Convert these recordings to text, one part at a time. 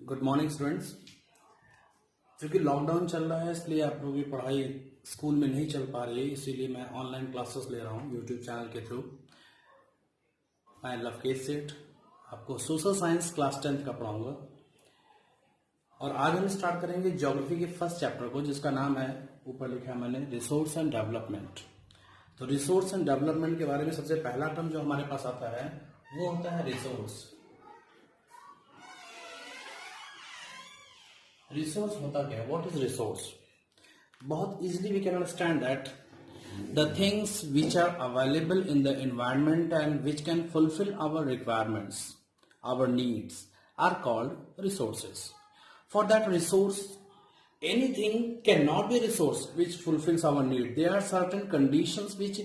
Good morning students. क्योंकि lockdown चल रहा है इसलिए आप लोगों की पढ़ाई स्कूल में नहीं चल पा रही है, इसीलिए मैं ऑनलाइन क्लासेस ले रहा हूँ यूट्यूब चैनल के थ्रू। आई लव के सेट आपको सोशल साइंस क्लास 10th का पढ़ाऊंगा और आज हम स्टार्ट करेंगे ज्योग्राफी के फर्स्ट चैप्टर को, जिसका नाम है, ऊपर लिखा है मैंने, रिसोर्स एंड डेवलपमेंट। तो रिसोर्स एंड डेवलपमेंट के बारे में सबसे पहला टर्म जो हमारे पास आता है वो होता है रिसोर्स। रिसोर्स होता क्या है? What is resource? बहुत easily we can understand that the things which are available in the environment and which can fulfil our requirements, our needs are called resources. For that resource, anything cannot be a resource which fulfills our need. There are certain conditions which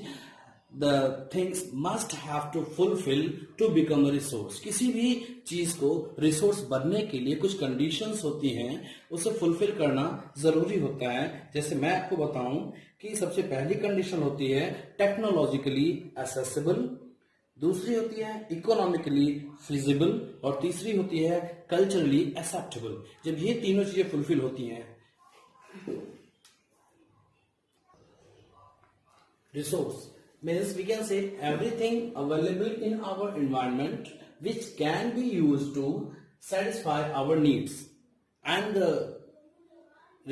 the things must have to fulfill to become a resource. किसी भी चीज को resource बनने के लिए कुछ conditions होती हैं, उसे फुलफिल करना जरूरी होता है. जैसे मैं आपको बताऊं कि सबसे पहली कंडीशन होती है टेक्नोलॉजिकली एसेसिबल, दूसरी होती है इकोनॉमिकली फिजिबल और तीसरी होती है कल्चरली एक्सेप्टेबल. जब ये तीनों चीजें फुलफिल होती हैं, resource means we can say everything available in our environment which can be used to satisfy our needs, and the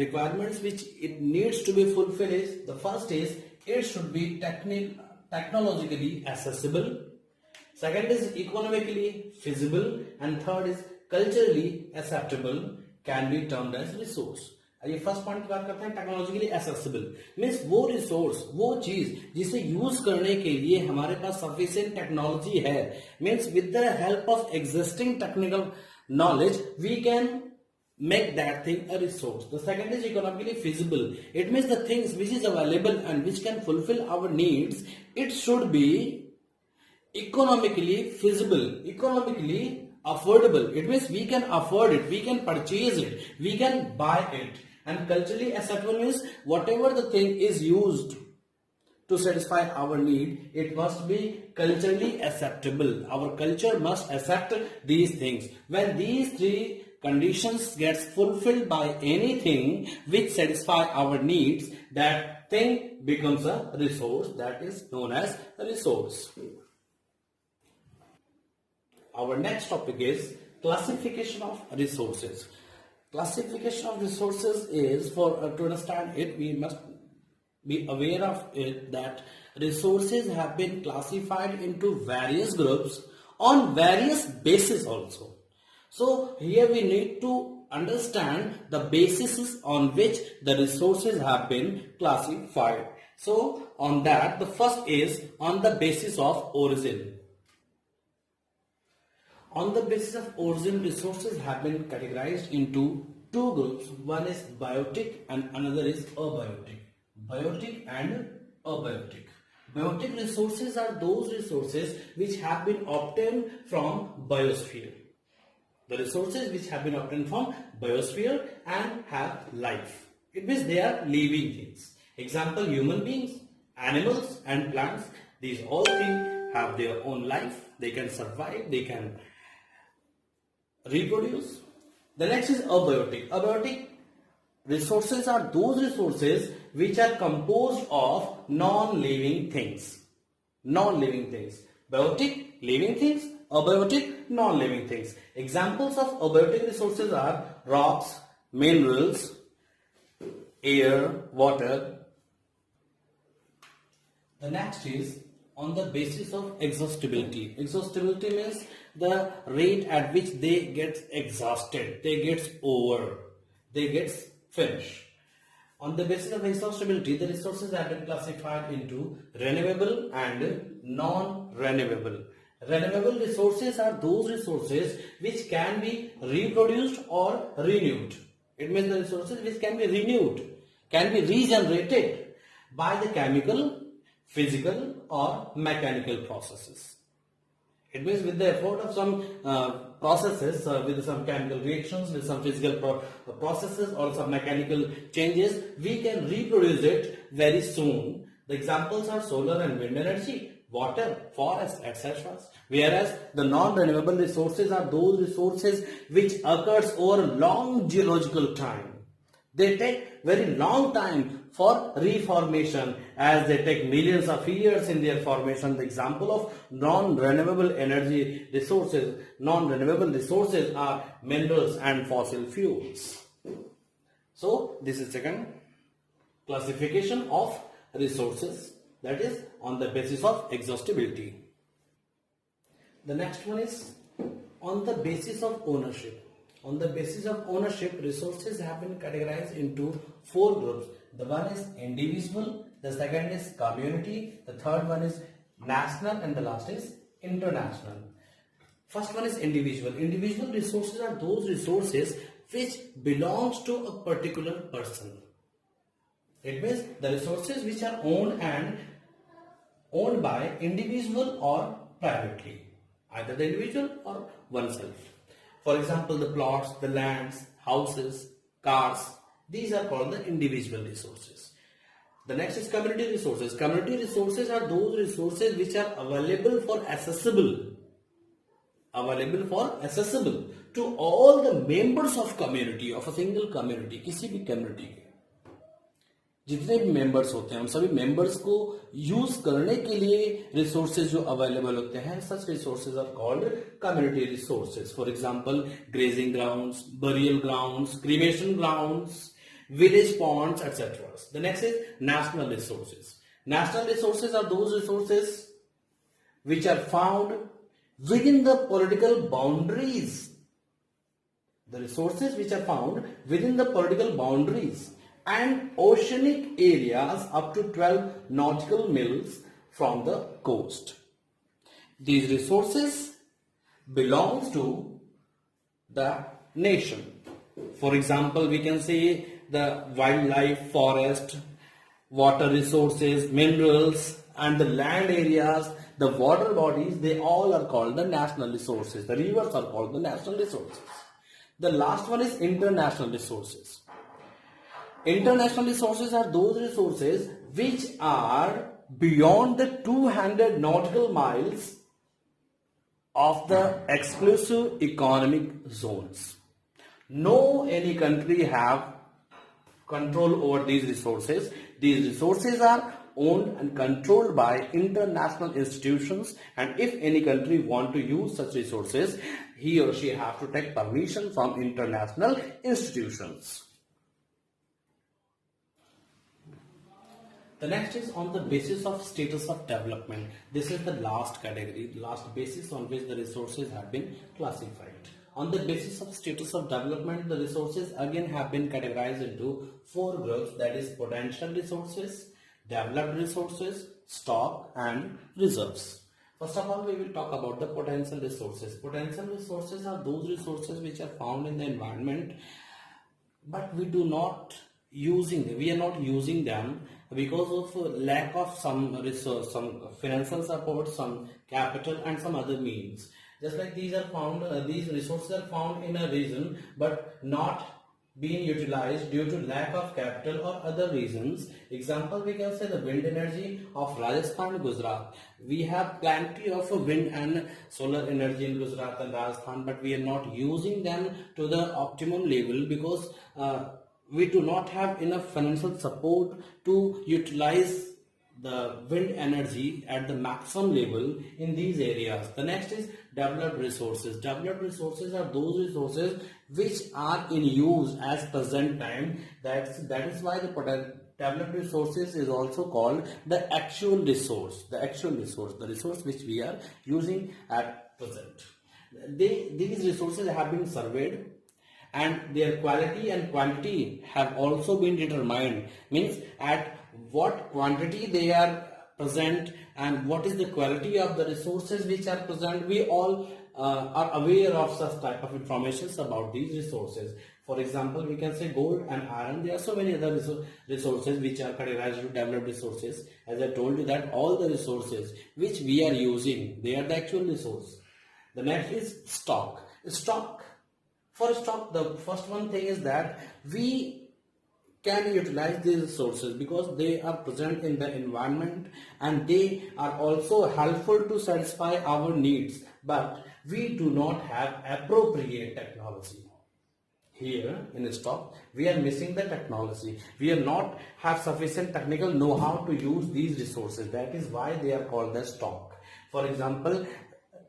requirements which it needs to be fulfilled is, the first is it should be technologically accessible, second is economically feasible, and third is culturally acceptable, can be termed as resource. ये first point की बात करते हैं. Technologically accessible means वो resource, वो चीज जिसे use करने के लिए हमारे पास सफिशिएंट टेक्नोलॉजी है. Means with the help of existing technical knowledge we can make that thing a resource. The second is economically feasible. It means the things which is available and which can fulfill our needs, it should be economically feasible, economically affordable. It means we can afford it, we can purchase it, we can buy it. And culturally acceptable means whatever the thing is used to satisfy our need, it must be culturally acceptable. Our culture must accept these things. When these three conditions gets fulfilled by anything which satisfy our needs, that thing becomes a resource, that is known as a resource. Our next topic is classification of resources. Classification of resources is, for to understand it, we must be aware of it that resources have been classified into various groups on various bases also. So here we need to understand the bases on which the resources have been classified. So on that, the first is on the basis of origin. On the basis of origin, resources have been categorized into two groups. One is biotic and another is abiotic. Biotic and abiotic. Biotic resources are those resources which have been obtained from biosphere. The resources which have been obtained from biosphere and have life. It means they are living things. Example, human beings, animals and plants. These all things have their own life. They can survive. They can reproduce. The next is abiotic. Abiotic resources are those resources which are composed of non-living things. Non-living things. Biotic, living things. Abiotic, non-living things. Examples of abiotic resources are rocks, minerals, air, water. The next is on the basis of exhaustibility. Exhaustibility means the rate at which they get exhausted, they get over, they get finished. On the basis of exhaustibility, the resources have been classified into renewable and non-renewable. Renewable resources are those resources which can be reproduced or renewed. It means the resources which can be renewed, can be regenerated by the chemical, physical or mechanical processes. It means with the effort of some processes, with some chemical reactions, with some physical processes or some mechanical changes, we can reproduce it very soon. The examples are solar and wind energy, water, forest, etc. Whereas the non-renewable resources are those resources which occurs over a long geological time. They take very long time for reformation, as they take millions of years in their formation. The example of non-renewable energy resources, non-renewable resources are minerals and fossil fuels. So this is second classification of resources, that is on the basis of exhaustibility. The next one is on the basis of ownership. On the basis of ownership, resources have been categorized into four groups. The one is individual, the second is community, the third one is national, and the last is international. First one is individual. Individual resources are those resources which belongs to a particular person. It means the resources which are owned by individual or privately, either the individual or oneself. For example, the plots, the lands, houses, cars, these are called the individual resources. The next is community resources. Community resources are those resources which are available for accessible to all the members of community, of a single community, किसी भी community के जितने भी members होते हैं उन सभी members को यूज करने के लिए रिसोर्सेज जो अवेलेबल होते हैं, such resources are called community resources. For example grazing grounds, burial grounds, cremation grounds, village ponds, etcetera. The next is national resources. National resources are those resources which are found within the political boundaries. The resources which are found within the political boundaries and oceanic areas up to 12 nautical miles from the coast. These resources belong to the nation. For example, we can say the wildlife, forest, water resources, minerals, and the land areas, the water bodies, they all are called the national resources. The rivers are called the national resources. The last one is international resources. International resources are those resources which are beyond the 200 nautical miles of the exclusive economic zones. No any country have control over these resources. These resources are owned and controlled by international institutions, and if any country want to use such resources, he or she have to take permission from international institutions. The next is on the basis of status of development. This is the last category, the last basis on which the resources have been classified. On the basis of status of development, the resources again have been categorized into four groups, that is potential resources, developed resources, stock, and reserves. First of all, we will talk about the potential resources. Potential resources are those resources which are found in the environment, but we are not using them because of lack of some resource, some financial support, some capital, and some other means. Just like these resources are found in a region but not being utilized due to lack of capital or other reasons. Example, we can say the wind energy of Rajasthan, Gujarat. We have plenty of wind and solar energy in Gujarat and Rajasthan, but we are not using them to the optimum level because we do not have enough financial support to utilize the wind energy at the maximum level in these areas. The next is developed resources. Developed resources are those resources which are in use as present time. That is why the developed resources is also called the actual resource. The resource which we are using at present. These resources have been surveyed, and their quality and quantity have also been determined. Means at what quantity they are present and what is the quality of the resources which are present. We all are aware of such type of information about these resources. For example, we can say gold and iron. There are so many other resources which are categorized into developed resources. As I told you that all the resources which we are using, they are the actual resource. The next is stock. For stock, the first one thing is that we can utilize these resources because they are present in the environment and they are also helpful to satisfy our needs, but we do not have appropriate technology. Here in stock, we are missing the technology. We are not have sufficient technical know-how to use these resources. That is why they are called the stock. For example,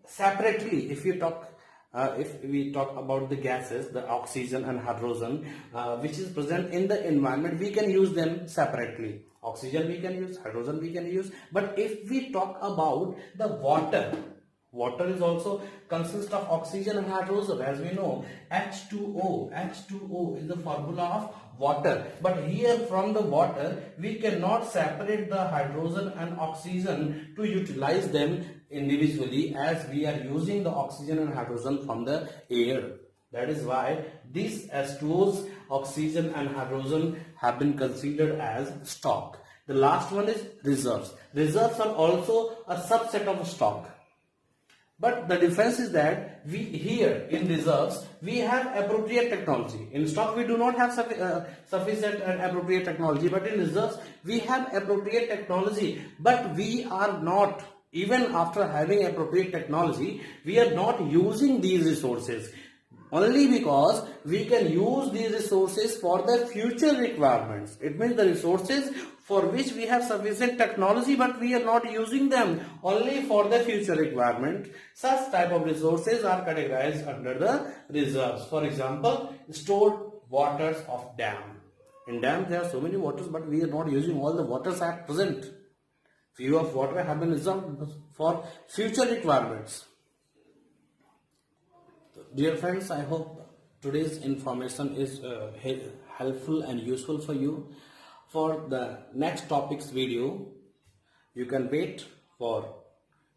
separately, if we talk about the gases, the oxygen and hydrogen, which is present in the environment, we can use them separately. Oxygen we can use, hydrogen we can use. But if we talk about the water, water is also consists of oxygen and hydrogen. As we know, H2O. H2O is the formula of water. But here from the water, we cannot separate the hydrogen and oxygen to utilize them individually, as we are using the oxygen and hydrogen from the air. That is why these H2Os, oxygen and hydrogen, have been considered as stock. The last one is reserves. Reserves are also a subset of stock. But the difference is that we here in reserves, we have appropriate technology. In stock, we do not have sufficient and appropriate technology. But in reserves, we have appropriate technology. But we are not, even after having appropriate technology, we are not using these resources. Only because we can use these resources for the future requirements. It means the resources for which we have sufficient technology, but we are not using them only for the future requirement. Such type of resources are categorized under the reserves. For example, stored waters of dam. In dams there are so many waters, but we are not using all the waters at present. Few of water have been reserved for future requirements. Dear friends, I hope today's information is helpful and useful for you. For the next topics video, you can wait for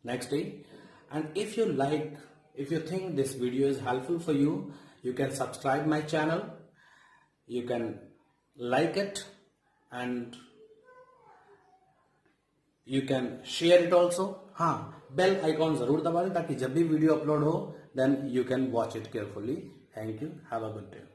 next day. And if you think this video is helpful for you, you can subscribe my channel, you can like it, and you can share it also. Bell icon जरूर दबा दें ताकि जब भी video upload हो, then you can watch it carefully. Thank you. Have a good day.